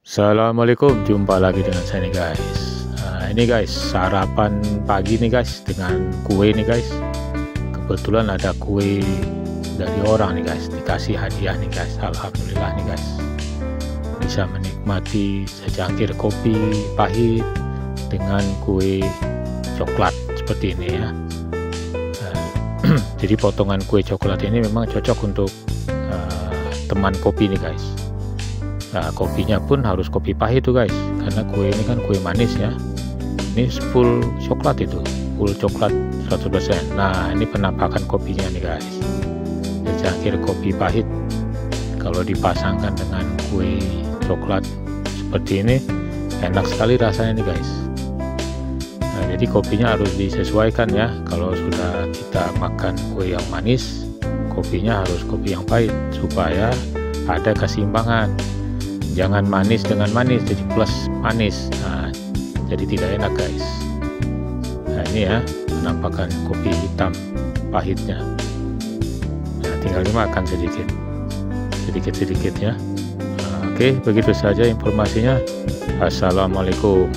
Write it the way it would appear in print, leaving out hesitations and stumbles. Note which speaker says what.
Speaker 1: Assalamualaikum, jumpa lagi dengan saya nih guys. Ini guys, sarapan pagi nih guys dengan kue nih guys. Kebetulan ada kue dari orang nih guys, dikasih hadiah nih guys. Alhamdulillah nih guys, bisa menikmati secangkir kopi pahit dengan kue coklat seperti ini ya. Jadi potongan kue coklat ini memang cocok untuk teman kopi nih guys. Nah, kopinya pun harus kopi pahit tuh guys, karena kue ini kan kue manis ya. Ini full coklat, itu full coklat 100%. Nah, ini penampakan kopinya nih guys, secangkir kopi pahit kalau dipasangkan dengan kue coklat seperti ini, enak sekali rasanya nih guys. Nah, jadi kopinya harus disesuaikan ya. Kalau sudah kita makan kue yang manis, kopinya harus kopi yang pahit supaya ada keseimbangan. Jangan manis dengan manis jadi plus manis, nah, jadi tidak enak guys. Nah, ini ya penampakan kopi hitam pahitnya. Nah, tinggal dimakan sedikit ya. Nah, oke, begitu saja informasinya. Assalamualaikum.